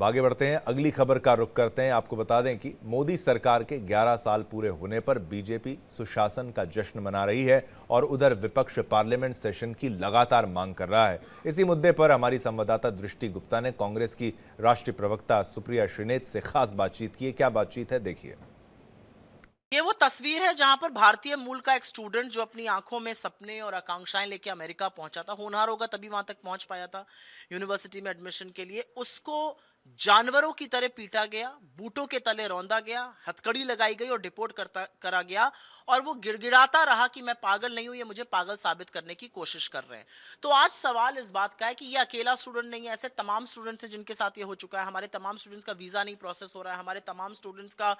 अब आगे बढ़ते हैं, अगली खबर का रुख करते हैं। आपको बता दें कि मोदी सरकार के 11 साल पूरे होने पर बीजेपी सुशासन का जश्न मना रही है और उधर विपक्ष पार्लियामेंट सेशन की लगातार मांग कर रहा है। इसी मुद्दे पर हमारी संवाददाता दृष्टि गुप्ता ने कांग्रेस की राष्ट्रीय प्रवक्ता सुप्रिया श्रीनेत से खास बातचीत की। क्या बातचीत है, देखिए। ये वो तस्वीर है जहां पर भारतीय मूल का एक स्टूडेंट जो अपनी आंखों में सपने और आकांक्षाएं लेके अमेरिका पहुंचा था, होनहार होगा तभी वहां तक पहुंच पाया था यूनिवर्सिटी में एडमिशन के लिए, उसको जानवरों की तरह पीटा गया, बूटों के तले रौंदा गया, हथकड़ी लगाई गई और डिपोर्ट करा गया। और वो गिड़गिड़ाता रहा कि मैं पागल नहीं हूं, ये मुझे पागल साबित करने की कोशिश कर रहे हैं। तो आज सवाल इस बात का है कि ये अकेला स्टूडेंट नहीं है, ऐसे तमाम स्टूडेंट्स हैं जिनके साथ ये हो चुका है। हमारे तमाम स्टूडेंट्स का वीजा नहीं प्रोसेस हो रहा है, हमारे तमाम स्टूडेंट्स का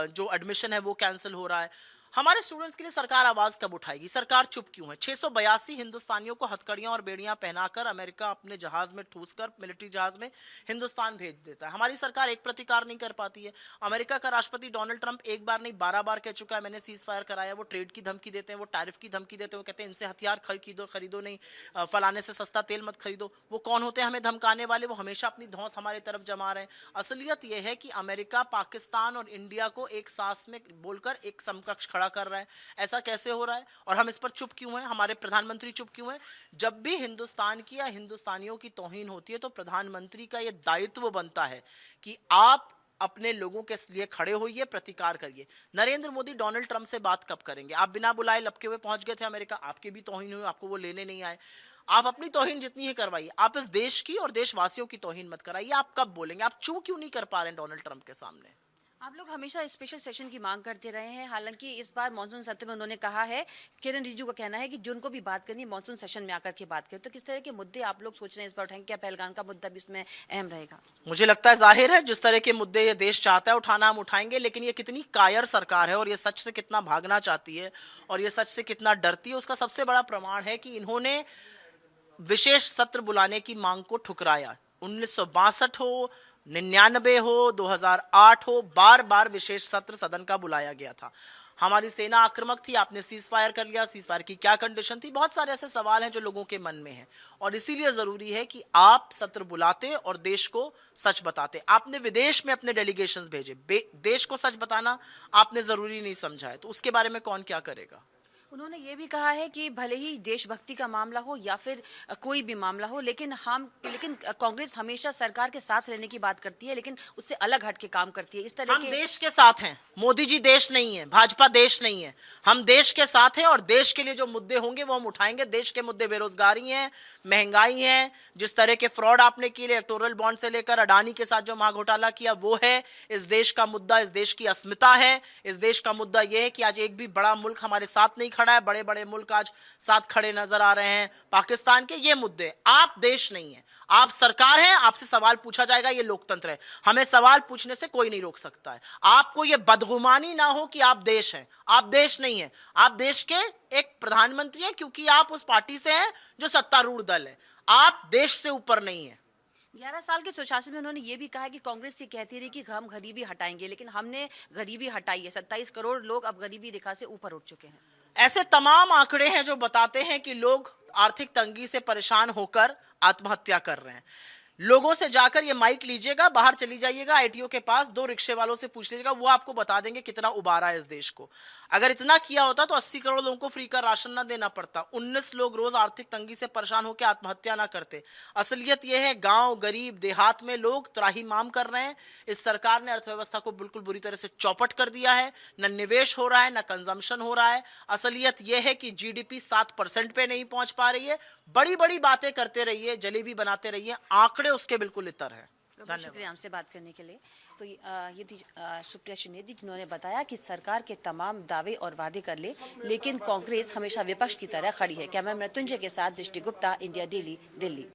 जो एडमिशन है वो कैंसिल हो रहा है। हमारे स्टूडेंट्स के लिए सरकार आवाज कब उठाएगी? सरकार चुप क्यों है? 682 हिंदुस्तानियों को हथकड़ियां और बेड़ियां पहनाकर अमेरिका अपने जहाज में ठूसकर, मिलिट्री जहाज में हिंदुस्तान भेज देता है। हमारी सरकार एक प्रतिकार नहीं कर पाती है। अमेरिका का राष्ट्रपति डोनाल्ड ट्रंप एक बार नहीं 12 बार कह चुका है मैंने सीज फायर कराया। वो ट्रेड की धमकी देते हैं, वो टैरिफ की धमकी देते हैं, वो कहते हैं इनसे हथियार खरीदो नहीं, फलाने से सस्ता तेल मत खरीदो। वो कौन होते हैं हमें धमकाने वाले? वो हमेशा अपनी धौंस हमारे तरफ जमा रहे हैं। असलियत यह है कि अमेरिका पाकिस्तान और इंडिया को एक सांस में बोलकर एक समकक्ष खड़ा कर रहा है। ऐसा कैसे हो रहा है और हम इस पर चुप क्यों हैं? हमारे प्रधानमंत्री चुप क्यों हैं? जब भी हिंदुस्तान की या हिंदुस्तानियों की तौहीन होती है तो प्रधानमंत्री का यह दायित्व बनता है कि आप अपने लोगों के लिए खड़े होइए, प्रतिकार करिए। नरेंद्र मोदी डोनाल्ड ट्रंप से बात कब करेंगे? आप बिना बुलाए लपके हुए पहुंच गए थे अमेरिका, आपकी भी तौहीन हुई, आपको वो लेने नहीं आए। आप अपनी तौहीन जितनी ही करवाइए, आप इस देश की और देशवासियों की तौहीन मत कराइए। आप कब बोलेंगे? आप चू क्यों नहीं कर पा रहे हैं डोनाल्ड ट्रंप के सामने? आप लोग हमेशा स्पेशल सेशन की मांग करते रहे हैं। हालांकि इस बार मानसून सत्र में उन्होंने कहा है, किरण रिजिजू का कहना है कि जिनको भी बात करनी है मानसून सेशन में आकर के बात करें। तो किस तरह के मुद्दे आप लोग सोच रहे हैं इस बार उठाएंगे? क्या पहलगाम का मुद्दा भी इसमें अहम रहेगा? मुझे लगता है जाहिर है जिस तरह के मुद्दे ये देश चाहता है उठाना हम उठाएंगे, लेकिन ये कितनी कायर सरकार है और ये सच से कितना भागना चाहती है और ये सच से कितना डरती है, उसका सबसे बड़ा प्रमाण है कि इन्होंने विशेष सत्र बुलाने की मांग को ठुकराया। 1962 हो, 99 हो, 2008 हो, बार बार विशेष सत्र सदन का बुलाया गया था। हमारी सेना आक्रामक थी, आपने सीज फायर कर लिया। सीज फायर की क्या कंडीशन थी? बहुत सारे ऐसे सवाल हैं जो लोगों के मन में हैं और इसीलिए जरूरी है कि आप सत्र बुलाते और देश को सच बताते। आपने विदेश में अपने डेलीगेशंस भेजे, देश को सच बताना आपने जरूरी नहीं समझा है, तो उसके बारे में कौन क्या करेगा? उन्होंने ये भी कहा है कि भले ही देशभक्ति का मामला हो या फिर कोई भी मामला हो, लेकिन कांग्रेस हमेशा सरकार के साथ रहने की बात करती है, लेकिन उससे अलग हट के काम करती है। इस तरह हम के देश के साथ हैं। मोदी जी देश नहीं है, भाजपा देश नहीं है। हम देश के साथ हैं और देश के लिए जो मुद्दे होंगे वो हम उठाएंगे। देश के मुद्दे बेरोजगारी हैं, महंगाई है, जिस तरह के फ्रॉड आपने किए इलेक्टोरल बॉन्ड से लेकर अडानी के साथ जो महाघोटाला किया वो है इस देश का मुद्दा। इस देश की अस्मिता है। इस देश का मुद्दा यह है कि आज एक भी बड़ा मुल्क हमारे साथ नहीं खड़ा है। बड़े बड़े मुल्क आज साथ खड़े नजर आ रहे हैं पाकिस्तान के। ये मुद्दे, आप देश नहीं है, आप सरकार हैं, आपसे सवाल पूछा जाएगा, ये लोकतंत्र है। हमें सवाल पूछने से कोई नहीं रोक सकता है। आपको ये बदगुमानी ना हो कि आप देश हैं। आप देश नहीं है, आप देश के एक प्रधानमंत्री हैं क्योंकि आप उस पार्टी से हैं जो सत्तारूढ़ दल है। आप देश से ऊपर नहीं है। 11 साल के सुशासन में उन्होंने ये भी कहा है कि कांग्रेस ये कहती रही कि हम गरीबी हटाएंगे, लेकिन हमने गरीबी हटाई है। 27 करोड़ लोग अब गरीबी रेखा से ऊपर उठ चुके हैं। ऐसे तमाम आंकड़े हैं जो बताते हैं कि लोग आर्थिक तंगी से परेशान होकर आत्महत्या कर रहे हैं। लोगों से जाकर ये माइक लीजिएगा, बाहर चली जाइएगा आईटीओ के पास, 2 रिक्शे वालों से पूछ लीजिएगा, वो आपको बता देंगे कितना उबारा है इस देश को। अगर इतना किया होता तो 80 करोड़ लोगों को फ्री का राशन ना देना पड़ता, 19 लोग रोज आर्थिक तंगी से परेशान होकर आत्महत्या ना करते। असलियत यह है गांव, गरीब, देहात में लोग त्राहिमाम कर रहे हैं। इस सरकार ने अर्थव्यवस्था को बिल्कुल बुरी तरह से चौपट कर दिया है। न निवेश हो रहा है, न कंजम्पशन हो रहा है। असलियत यह है कि जीडीपी 7% पे नहीं पहुंच पा रही है। बड़ी बड़ी बातें करते रहिए, जलेबी बनाते रहिए, आंकड़े उसके बिल्कुल इतर है। शुक्रिया हमसे बात करने के लिए। तो ये थी सुप्रिया श्रीनेत जी, जिन्होंने बताया कि सरकार के तमाम दावे और वादे कर ले, लेकिन कांग्रेस हमेशा विपक्ष की तरह खड़ी है। कैमरा मैन मृत्युंजय के साथ दृष्टि गुप्ता, इंडिया डेली, दिल्ली।